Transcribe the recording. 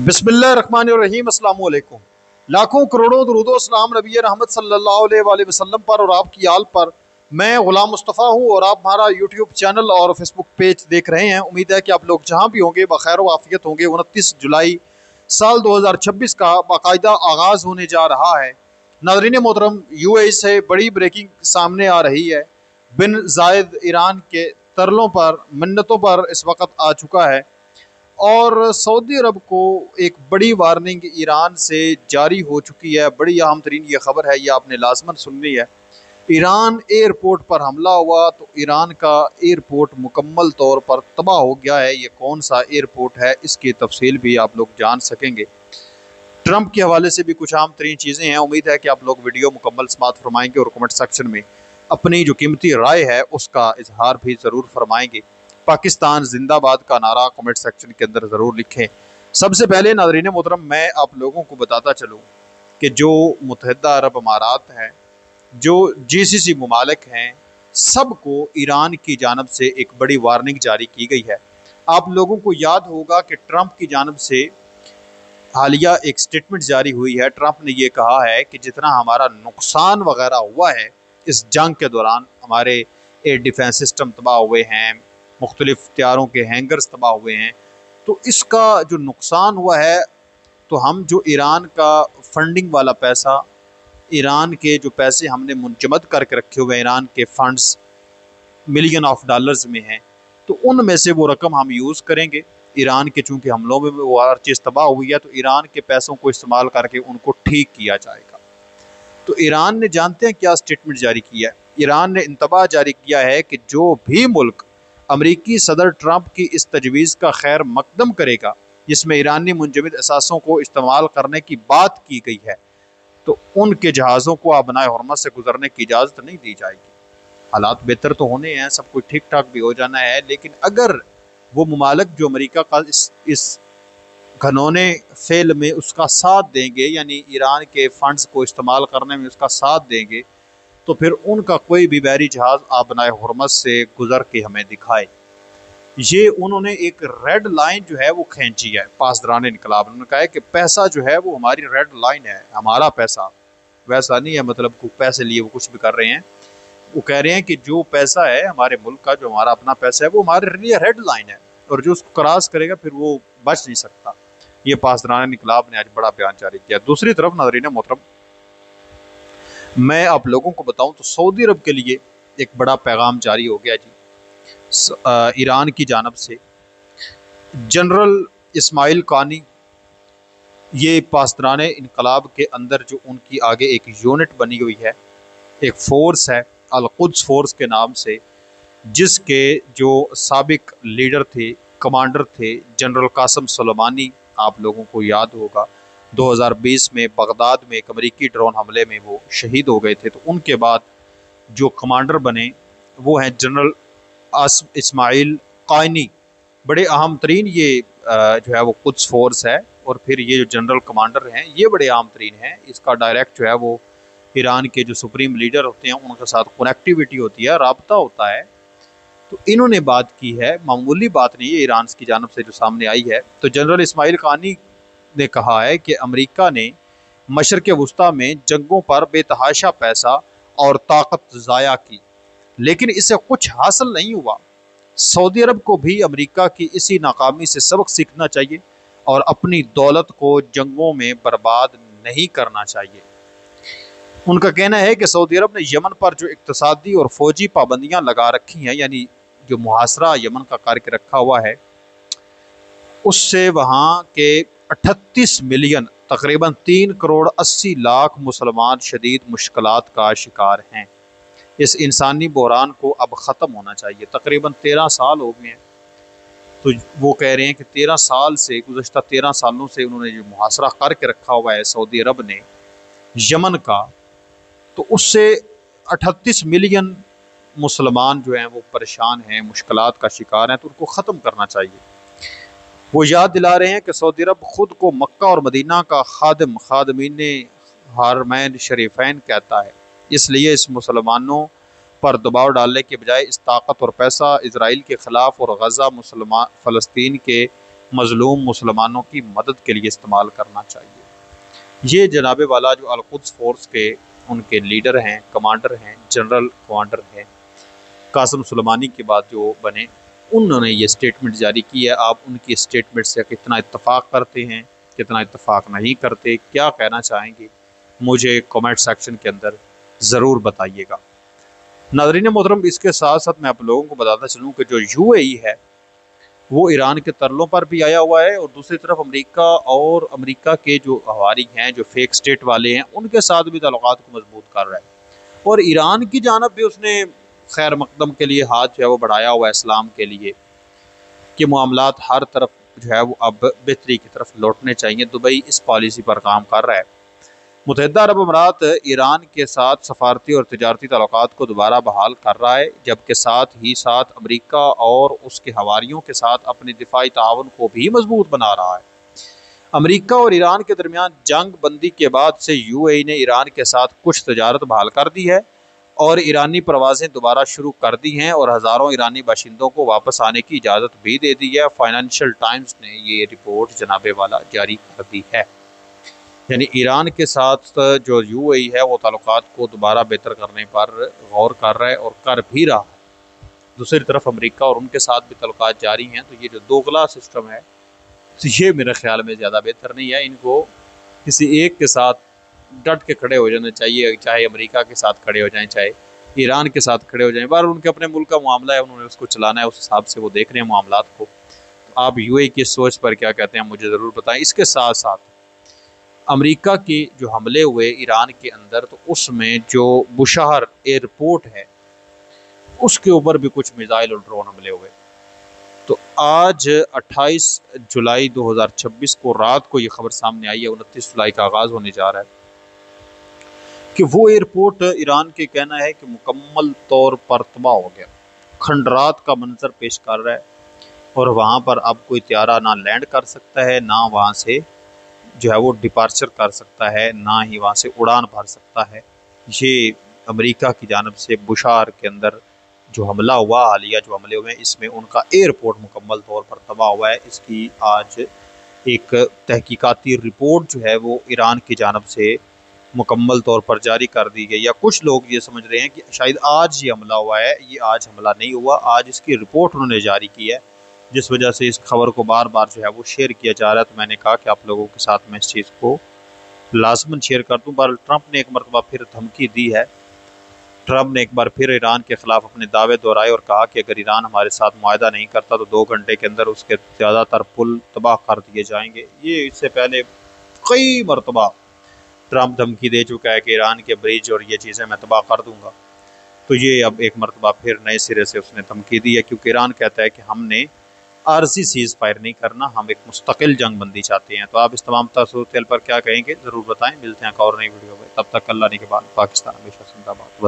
बिस्मिल्लाहिर्रहमानिर्रहीम अस्सलाम वालेकुम। लाखों करोड़ों दुरूदो सलाम नबी रहमत सल्लल्लाहु अलैहि वसल्लम पर और आपकी आल पर। मैं गुलाम मुस्तफ़ा हूँ और आप हमारा यूट्यूब चैनल और फेसबुक पेज देख रहे हैं। उम्मीद है कि आप लोग जहाँ भी होंगे बखैर वाफियत होंगे। 29 जुलाई साल 2026 का बाकायदा आगाज़ होने जा रहा है। नाज़रीन मोहतरम, UAE से बड़ी ब्रेकिंग सामने आ रही है। बिन जायद ईरान के तरलों पर मिन्नतों पर इस वक्त आ चुका है और सऊदी अरब को एक बड़ी वार्निंग ईरान से जारी हो चुकी है। बड़ी अहम तरीन ये खबर है, ये आपने लाजमन सुननी है। ईरान एयरपोर्ट पर हमला हुआ तो ईरान का एयरपोर्ट मुकम्मल तौर पर तबाह हो गया है। ये कौन सा एयरपोर्ट है, इसकी तफसील भी आप लोग जान सकेंगे। ट्रंप के हवाले से भी कुछ आम तरीन चीज़ें हैं। उम्मीद है कि आप लोग वीडियो मुकम्मल समात फरमाएंगे और कमेंट सेक्शन में अपनी जो कीमती राय है उसका इजहार भी ज़रूर फरमाएंगे। पाकिस्तान जिंदाबाद का नारा कमेंट सेक्शन के अंदर ज़रूर लिखें। सबसे पहले नाज़रीन मोहतरम, मैं आप लोगों को बताता चलूँ कि जो मुत्तहिदा अरब अमारात हैं, जो GCC ममालिक हैं, सबको ईरान की जानब से एक बड़ी वार्निंग जारी की गई है। आप लोगों को याद होगा कि ट्रंप की जानब से हालिया एक स्टेटमेंट जारी हुई है। ट्रंप ने यह कहा है कि जितना हमारा नुकसान वगैरह हुआ है इस जंग के दौरान, हमारे एयर डिफेंस सिस्टम तबाह हुए हैं, मुख्तलिफ त्यारों के हैंगर्स तबाह हुए हैं, तो इसका जो नुकसान हुआ है, तो हम जो ईरान का फंडिंग वाला पैसा, ईरान के जो पैसे हमने मुंजमद करके रखे हुए ईरान के फंड्स मिलियन ऑफ डॉलर्स में हैं, तो उनमें से वो रकम हम यूज़ करेंगे। ईरान के चूँकि हमलों में वो हर चीज़ तबाह हुई है, तो ईरान के पैसों को इस्तेमाल करके उनको ठीक किया जाएगा। तो ईरान ने जानते हैं क्या स्टेटमेंट जारी किया है? ईरान ने इंतबाह जारी किया है कि जो भी मुल्क अमरीकी सदर ट्रंप की इस तजवीज़ का खैर मकदम करेगा जिसमें ईरानी मुंजमद असासों को इस्तेमाल करने की बात की गई है, तो उनके जहाज़ों को आबनाए हुर्मत से गुजरने की इजाज़त नहीं दी जाएगी। हालात बेहतर तो होने हैं, सब कुछ ठीक ठाक भी हो जाना है, लेकिन अगर वो ममालिक जो अमरीका का इस घनौने फेल में उसका साथ देंगे, यानी ईरान के फंड्स को इस्तेमाल करने में उसका साथ देंगे, तो फिर उनका कोई भी बहरी जहाज़ आबनाए हुर्मत से गुजर के हमें दिखाए। ये उन्होंने एक रेड लाइन जो है वो खींची है पासदारान इनकलाब। उन्होंने कहा है कि पैसा जो है वो हमारी रेड लाइन है, हमारा पैसा वैसा नहीं है, मतलब पैसे लिए वो कुछ भी कर रहे हैं। वो कह रहे हैं कि जो पैसा है हमारे मुल्क का, जो हमारा अपना पैसा है, वो हमारे लिए रेड लाइन है और जो उसको क्रॉस करेगा फिर वो बच नहीं सकता। ये पासदारान इनकलाब ने आज बड़ा बयान जारी किया। दूसरी तरफ नाज़रीन मोहतरम, मैं आप लोगों को बताऊं तो सऊदी अरब के लिए एक बड़ा पैगाम जारी हो गया जी ईरान की जानब से। जनरल इस्माइल कानी, ये पासदारान इनकलाब के अंदर जो उनकी आगे एक यूनिट बनी हुई है, एक फ़ोर्स है अल-कुद्स फोर्स के नाम से, जिसके जो साबिक लीडर थे, कमांडर थे, जनरल कासम सुलेमानी, आप लोगों को याद होगा 2020 में बगदाद में एक अमरीकी ड्रोन हमले में वो शहीद हो गए थे। तो उनके बाद जो कमांडर बने वो हैं जनरल इस्माइल कानी। बड़े अहम तरीन ये जो है वो कुद्स फोर्स है, और फिर ये जो जनरल कमांडर हैं ये बड़े अहम तरीन हैं। इसका डायरेक्ट जो है वो ईरान के जो सुप्रीम लीडर होते हैं उनके साथ कनेक्टिविटी होती है, राब्ता होता है। तो इन्होंने बात की है, मामूली बात नहीं है, ईरान की जानब से जो सामने आई है। तो जनरल इस्माइल कानी ने कहा है कि अमेरिका ने मशरक़ वुस्ता में जंगों पर बेतहाशा पैसा और ताकत ज़ाया की, लेकिन इससे कुछ हासिल नहीं हुआ। सऊदी अरब को भी अमेरिका की इसी नाकामी से सबक सीखना चाहिए और अपनी दौलत को जंगों में बर्बाद नहीं करना चाहिए। उनका कहना है कि सऊदी अरब ने यमन पर जो इक़्तिसादी और फ़ौजी पाबंदियाँ लगा रखी हैं, यानी जो मुहासरा यमन का करके रखा हुआ है, उससे वहाँ के 38 मिलियन तकरीबन 3 करोड़ 80 लाख मुसलमान शदीद मुश्किलात का शिकार हैं। इस इंसानी बहरान को अब ख़त्म होना चाहिए। तकरीबन 13 साल हो गए हैं। तो वो कह रहे हैं कि 13 साल से, गुज़श्ता 13 सालों से उन्होंने जो मुहासरा करके रखा हुआ है सऊदी अरब ने यमन का, तो उससे 38 मिलियन मुसलमान जो हैं वो परेशान हैं, मुश्किलात का शिकार हैं, तो उनको ख़त्म करना चाहिए। वो याद दिला रहे हैं कि सऊदी अरब ख़ुद को मक्का और मदीना का खादमीन हरमैन शरीफैन कहता है, इसलिए इस मुसलमानों पर दबाव डालने के बजाय इस ताकत और पैसा इसराइल के ख़िलाफ़ और गज़ा मुसलमान फ़लस्तीन के मजलूम मुसलमानों की मदद के लिए इस्तेमाल करना चाहिए। ये जनाबे वाला जो अल-कुद्स फोर्स के उनके लीडर हैं, कमांडर हैं, जनरल कमांडर हैं कासिम सुलेमानी के बाद जो बने, उन्होंने ये स्टेटमेंट जारी की है। आप उनकी स्टेटमेंट से कितना इत्तफाक करते हैं, कितना इत्तफाक नहीं करते, क्या कहना चाहेंगे, मुझे कमेंट सेक्शन के अंदर ज़रूर बताइएगा। नाज़रीन मोहतरम, इसके साथ साथ मैं आप लोगों को बताता चलूँ कि जो यूएई है वो ईरान के तरलों पर भी आया हुआ है और दूसरी तरफ अमेरिका के जो हवारी हैं, जो फेक स्टेट वाले हैं, उनके साथ भी ताल्लुकात को मजबूत कर रहा है। और ईरान की जानब भी उसने खैर मकदम के लिए हाथ जो है वो बढ़ाया हुआ है इस्लाम के लिए कि मामलात हर तरफ जो है वो अब बेहतरी की तरफ लौटने चाहिए। दुबई इस पॉलिसी पर काम कर रहा है। मुत्तहिदा अरब अमारात ईरान के साथ सफारती और तिजारती ताल्लुकात को दोबारा बहाल कर रहा है, जबकि साथ ही साथ अमेरिका और उसके हवारियों के साथ अपने दिफाई ताउन को भी मजबूत बना रहा है। अमेरिका और ईरान के दरमियान जंग बंदी के बाद से यूएई ने ईरान के साथ कुछ तजारत बहाल कर दी है और ईरानी प्रवासें दोबारा शुरू कर दी हैं और हज़ारों ईरानी बाशिंदों को वापस आने की इजाज़त भी दे दी है। फाइनेंशियल टाइम्स ने ये रिपोर्ट जनाबे वाला जारी कर दी है। यानी ईरान के साथ जो यूएई है वो ताल्लुकात को दोबारा बेहतर करने पर गौर कर रहा है और कर भी रहा है। दूसरी तरफ अमेरिका और उनके साथ भी ताल्लुकात जारी हैं। तो ये जो दोगला सिस्टम है, तो ये मेरे ख्याल में ज़्यादा बेहतर नहीं है। इनको किसी एक के साथ डट के खड़े हो जाना चाहिए, चाहे अमेरिका के साथ खड़े हो जाएं, चाहे ईरान के साथ खड़े हो जाएं। बार उनके अपने मुल्क का मामला है, उन्होंने उसको चलाना है, उस हिसाब से वो देख रहे हैं मामलात को। तो आप यूएई की सोच पर क्या कहते हैं मुझे ज़रूर बताएं। इसके साथ साथ अमेरिका के जो हमले हुए ईरान के अंदर, तो उसमें जो बुशाहर एयरपोर्ट है उसके ऊपर भी कुछ मिसाइल और ड्रोन हमले हुए। तो आज 28 जुलाई 2026 को रात को ये खबर सामने आई है, 29 जुलाई का आगाज़ होने जा रहा है कि वो एयरपोर्ट ईरान के कहना है कि मुकम्मल तौर पर तबाह हो गया, खंडरात का मंजर पेश कर रहा है और वहाँ पर अब कोई त्यारा ना लैंड कर सकता है, ना वहाँ से जो है वो डिपार्चर कर सकता है, ना ही वहाँ से उड़ान भर सकता है। ये अमेरिका की जानब से बुशार के अंदर जो हमला हुआ, हालिया जो हमले हुए हैं, इसमें उनका एयरपोर्ट मुकम्मल तौर पर तबाह हुआ है। इसकी आज एक तहकीकाती रिपोर्ट जो है वो ईरान की जानब से मुकम्मल तौर पर जारी कर दी गई। या कुछ लोग ये समझ रहे हैं कि शायद आज ये हमला हुआ है, ये आज हमला नहीं हुआ, आज इसकी रिपोर्ट उन्होंने जारी की है, जिस वजह से इस खबर को बार बार जो है वो शेयर किया जा रहा है। तो मैंने कहा कि आप लोगों के साथ मैं इस चीज़ को लाजमन शेयर कर दूँ। पर ट्रंप ने एक मरतबा फिर धमकी दी है। ट्रंप ने एक बार फिर ईरान के ख़िलाफ़ अपने दावे दोहराए और कहा कि अगर ईरान हमारे साथ मुआहदा नहीं करता तो 2 घंटे के अंदर उसके ज़्यादातर पुल तबाह कर दिए जाएंगे। ये इससे पहले कई मरतबा ट्रंप धमकी दे चुका है कि ईरान के ब्रिज और ये चीज़ें मैं तबाह कर दूंगा। तो ये अब एक मरतबा फिर नए सिरे से उसने धमकी दी है, क्योंकि ईरान कहता है कि हमने आरजी सीज़ फायर नहीं करना, हम एक मुस्तकिल जंग बंदी चाहते हैं। तो आप इस तमाम सूरत पर क्या कहेंगे ज़रूर बताएं। मिलते हैं एक और नई वीडियो में, तब तक अल्लाह ने के बाद पाकिस्तान हमेशा जिंदाबाद।